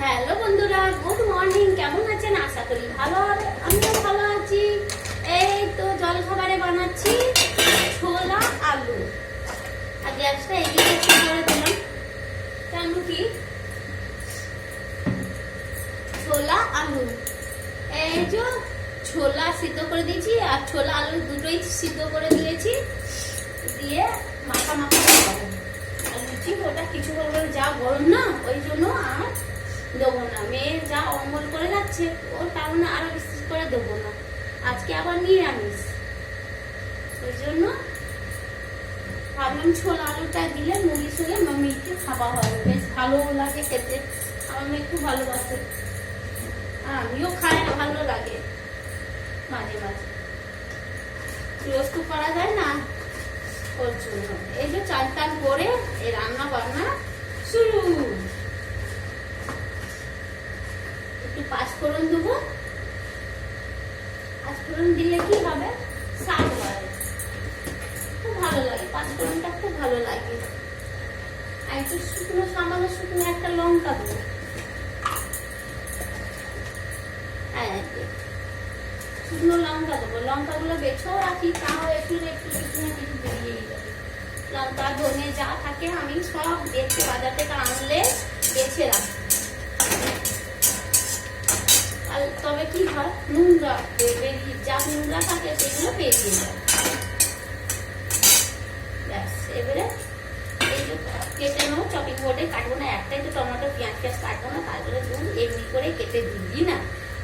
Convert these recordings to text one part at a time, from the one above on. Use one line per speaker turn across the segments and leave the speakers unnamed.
Hello বন্ধুরা, good morning. কেমন আছেন? আশা করি ভালো হবে। আমিও ভালো আছি। এই তো জল খাবারে বানাচ্ছি ছোলা আলু। আর গ্যাসটা এদিকে একটু করে দিলাম। কেন কি ছোলা আলু, এই যে ছোলা সিদ্ধ করে দিয়েছি আর ছোলা আলু দুটোই সিদ্ধ করে দিয়েছি, দিয়ে মাখা মাখা খাবো। আর লুচি ওটা কিছু বলবো, যা গরম না ওই জন্য আর দেবো না। মেয়ে যা অম্বল করে যাচ্ছে ওর কারণে আরো বিশেষ করে দেবো না। আজকে আবার নিরামিষ, ওই জন্য ভাবলাম ছোলা আলুটা দিলে মুড়ির সঙ্গে মেয়েকে খাওয়া হবে, বেশ ভালো লাগে খেতে। আমার মেয়ে খুব ভালোবাসে, আমিও খাই না, ভালো লাগে মাঝে মাঝে, রোজ তো করা যায় না। ওর জন্য এই যে চান টান করে এই রান্না বান্না শুরু। একটু পাঁচফোড়ন দেবো, পাঁচফোড়ন দিলে কি হবে, স্বাদ বাড়ে, খুব ভালো লাগে। পাঁচফোড়নটা খুব ভালো লাগে। আর একটু শুকনো, সামান্য শুকনো একটা লঙ্কা দেবো। শুকনো লঙ্কা দেবো, লঙ্কাগুলো বেছেও রাখি, তাও একটু একটু কিছু না কিছু বেরিয়েই যাবে। লঙ্কা ধনে যা থাকে আমি সব বেছে, বাজার থেকে আনলে বেছে রাখি। আর তবে কি হয়, নোংরা বেরিয়ে, যা নোংরা থাকে সেগুলো বেরিয়ে যায়। ব্যাস, এবারে এই যে কেটে নেবো, চপিং বোর্ডে কাটবো না, একটাই তো টমেটো পেঁয়াজ কাটবো না, তারপরে ধরুন এমনি করে কেটে দিই না।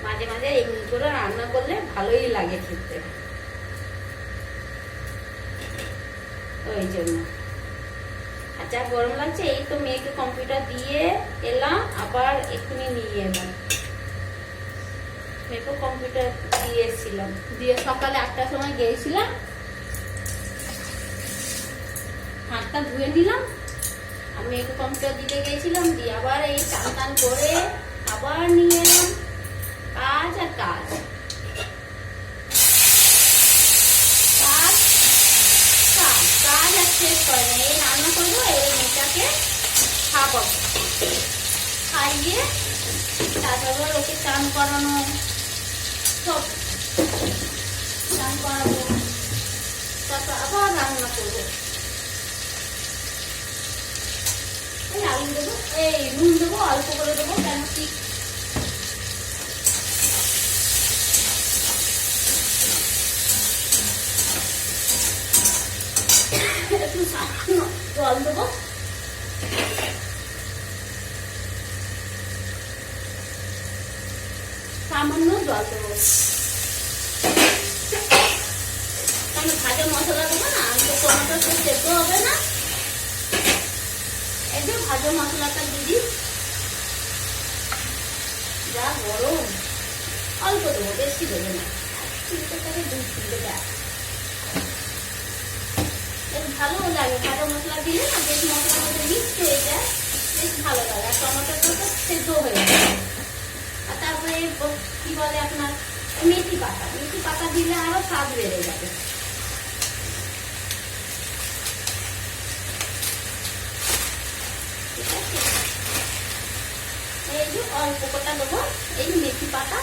মাঝে মাঝে এমনি করে রান্না করলে ভালোই লাগে খেতে, ওই জন্য। আর যা গরম লাগছে, এই তো মেয়েকে কম্পিউটার দিয়ে এলাম, আবার এক্ষুনি নিয়ে এলাম। মেয়েকে কম্পিউটার দিয়ে এসেছিলাম, দিয়ে সকালে 8টার সময় গিয়েছিলাম, হাতটা ধুয়ে নিলাম। আর মেয়েকে কম্পিউটার দিতে গিয়েছিলাম, দিয়ে আবার এই টান টান করে আবার নিয়ে এলাম। কাজ আর কাজ, কাজ কাজ কাজ আর শেষ করে না। এই রান্না করবো, এবার মেয়েটাকে খাওয়াবো, খাইয়ে তারপর ওকে চান করানো, সব চান করাবো, তারপর আবার রান্না করবো। এই আলু দেবো, এই নুন দেবো, অল্প করে দেবো, কেন কি একটু সামান্য জল দেবো। সামান্য জল দেবো, কারণ ভাজা মশলা দেবো না, আমি তো টমেটো তো সেদ্ধ হবে না। এই যে ভাজা মশলাটা দিদি, যা গরম, অল্প দেবো, বেশি দেবো না। 1 থেকে 2 চিমটে দেয়, ভালো লাগে। ভাজা মশলা দিলে না বেশ মশলার মধ্যে মিক্স হয়ে যায়, বেশ ভালো লাগে। আর টমেটোটা তো সেদ্ধ হয়ে যায়। আর তারপরে কি বলে আপনার মেথি পাতা, মেথি পাতা দিলে আরো স্বাদ বেড়ে যাবে। ঠিক আছে, এই যে অল্প কটা দেবো এই মেথি পাতা।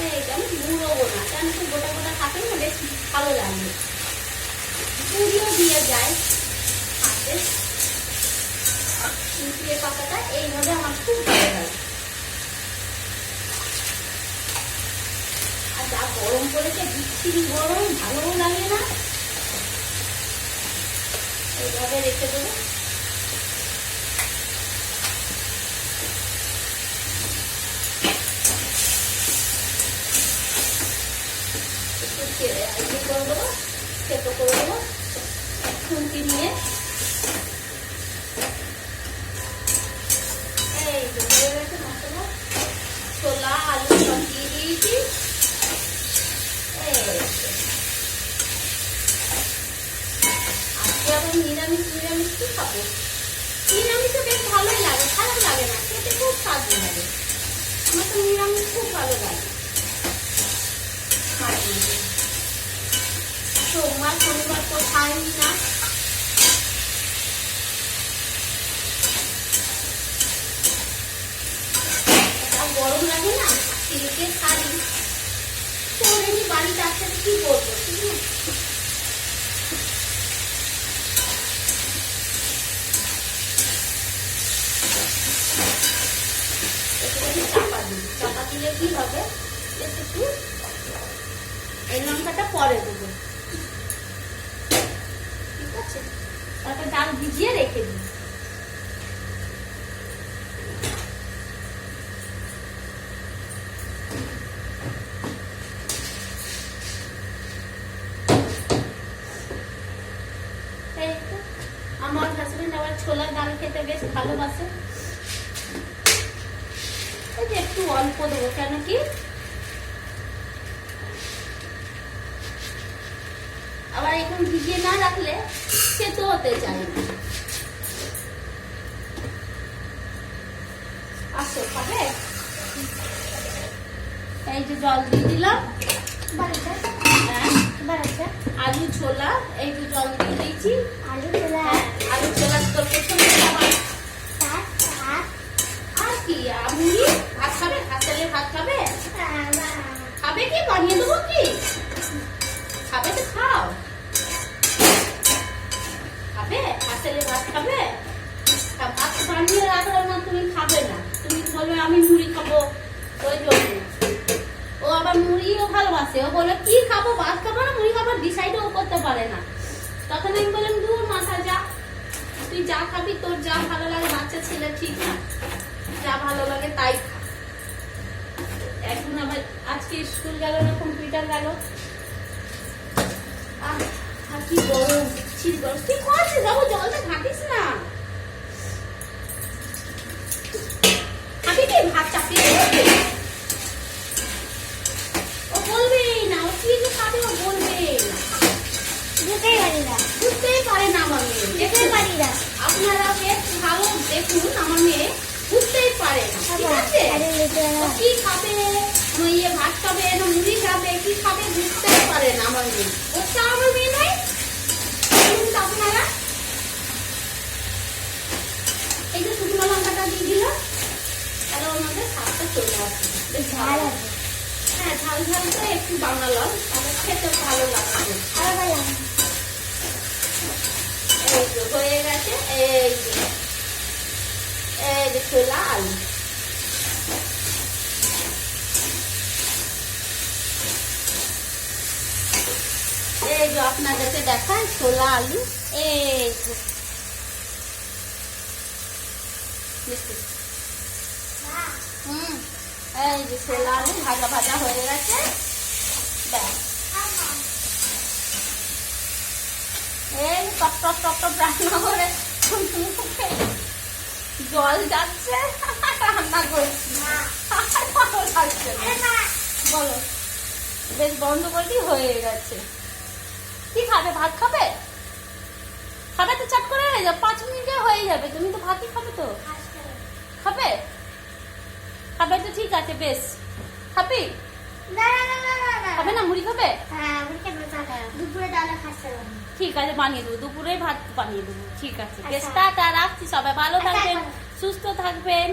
এইটা আমি গুঁড়োবো না, কেন কি গোটা গোটা থাকে না, বেশ ভালো লাগবে। পুরিও দিয়ে যায় হাতে, মিশিয়ে পাতাটা এইভাবে আমার খুব ভালো লাগে। আর যা গরম পড়েছে, বিচ্ছিরি গরম, ভালোও লাগে না। এইভাবে রেখে দেবো। একটু করে দেবো, সেদ্ধ করে দেবো খুন্তি নিয়ে। এই যে হয়ে গেছে মশলা, ছোলা আলু সব দিয়ে দিয়েছি। আজকে আবার নিরামিষ, নিরামিষ কি খাবো? নিরামিষে বেশ ভালোই লাগে, খারাপ লাগে না, খেতে খুব স্বাদ লাগে। আমার তো নিরামিষ খুব ভালো লাগে। সোমবার শনিবার তো খাই না, লাগে না, ছেলেকে খাই করে নি, বাড়িতে আসতে কি করবো, ঠিক না? চাপা দিই, চাপা দিলে কি হবে, একটু এই লঙ্কাটা পরে দেবো, ঠিক আছে? তারপর ডাল ভিজিয়ে রেখে দিই। আমার হাজবেন্ড আবার ছোলার ডাল খেতে বেশ ভালোবাসে, এই যে একটু অল্প দেবো, কেন কি আবার এখন ভিজিয়ে না রাখলে খেতে হতে চায় না। আসো খাবে, এই যে জল দিয়ে দিলাম, আলু ছোলা এই যে জল দিয়ে দিয়েছি, আলু ছোলা তো প্রথমে আর কি আপনি ভাত খাবে, হাঁসেলের ভাত খাবে, খাবে কি বানিয়ে দেবো কি, খাবে তো খাও, খাবে হাঁসেলের ভাত খাবে, ভাত বানিয়ে রাখলো না তুমি খাবে না, তুমি বলবে আমি মুড়ি খাবো, ওই জন্য ও আবার মুড়িও ভালোবাসে, ও বলে কি খাবো, ভাত খাবো না মুড়ি খাবো, ডিসাইডও করতে পারে না। তখন আমি বললাম দূর মাথা যা, তুই যা খাবি, তোর যা ভালো লাগে, বাচ্চা ছেলে ঠিক না, যা ভালো লাগে তাই খা। এখন আবার আজকে স্কুল গেল না, কম্পিউটার গেল, কি গরম, শীত গরম, কি করছিস বাবু, জলটা ঘাটিস না, খাবি কি ভাত চাপিয়ে দেবে, ও বলবেই না, ও কি যে খাবে ও বলবেই না, বুঝতেই পারে না আমার মেয়ে, আপনারা বেশ ভালো দেখুন, আমার মেয়ে বুঝতেই পারে না, ঠিক আছে? কি খাবে, ইয়ে ভাত খাবে না মুড়ি খাবে, কি খাবে বুঝতেই পারে না আমার মেয়ে, ওটা আমার মেয়ে নয়। আপনারা এই যে শুকনো লঙ্কাটা দিয়ে দিল, তাহলে ওর মধ্যে স্বাদটা চলে আসবে, বেশ ঝাল আছে, হ্যাঁ ঝাল ঝাল তো একটু বানালাম, তাহলে খেতে ভালো লাগবে। এই যে হয়ে গেছে, এই যে ছোলা আলু, এই যে আপনাদেরকে দেখায় ছোলা আলু, এই যে এই যে ছোলা আলু ভাজা ভাজা হয়ে গেছে, ব্যাস এই টপ টপ টপ টপ রান্না করে জল যাচ্ছে, রান্না করছি ভালো লাগছে না, বলো বেশ বন্ধ করে হয়ে গেছে। কি খাবে, ভাত খাবে, খাবে তো চট করে 5 মিনিটে হয়ে যাবে, তুমি তো ভাতই খাবে, তো খাবে, খাবে তো ঠিক আছে, বেশ খাবি, খাবে না মুড়ি খাবে,
দুপুরে ডালে খাচ্ছে,
ঠিক আছে বানিয়ে দেবো, দুপুরে ভাত বানিয়ে দেবো, ঠিক আছে বেশ, টাটা রাখছি, সবাই ভালো থাকবেন, সুস্থ থাকবেন।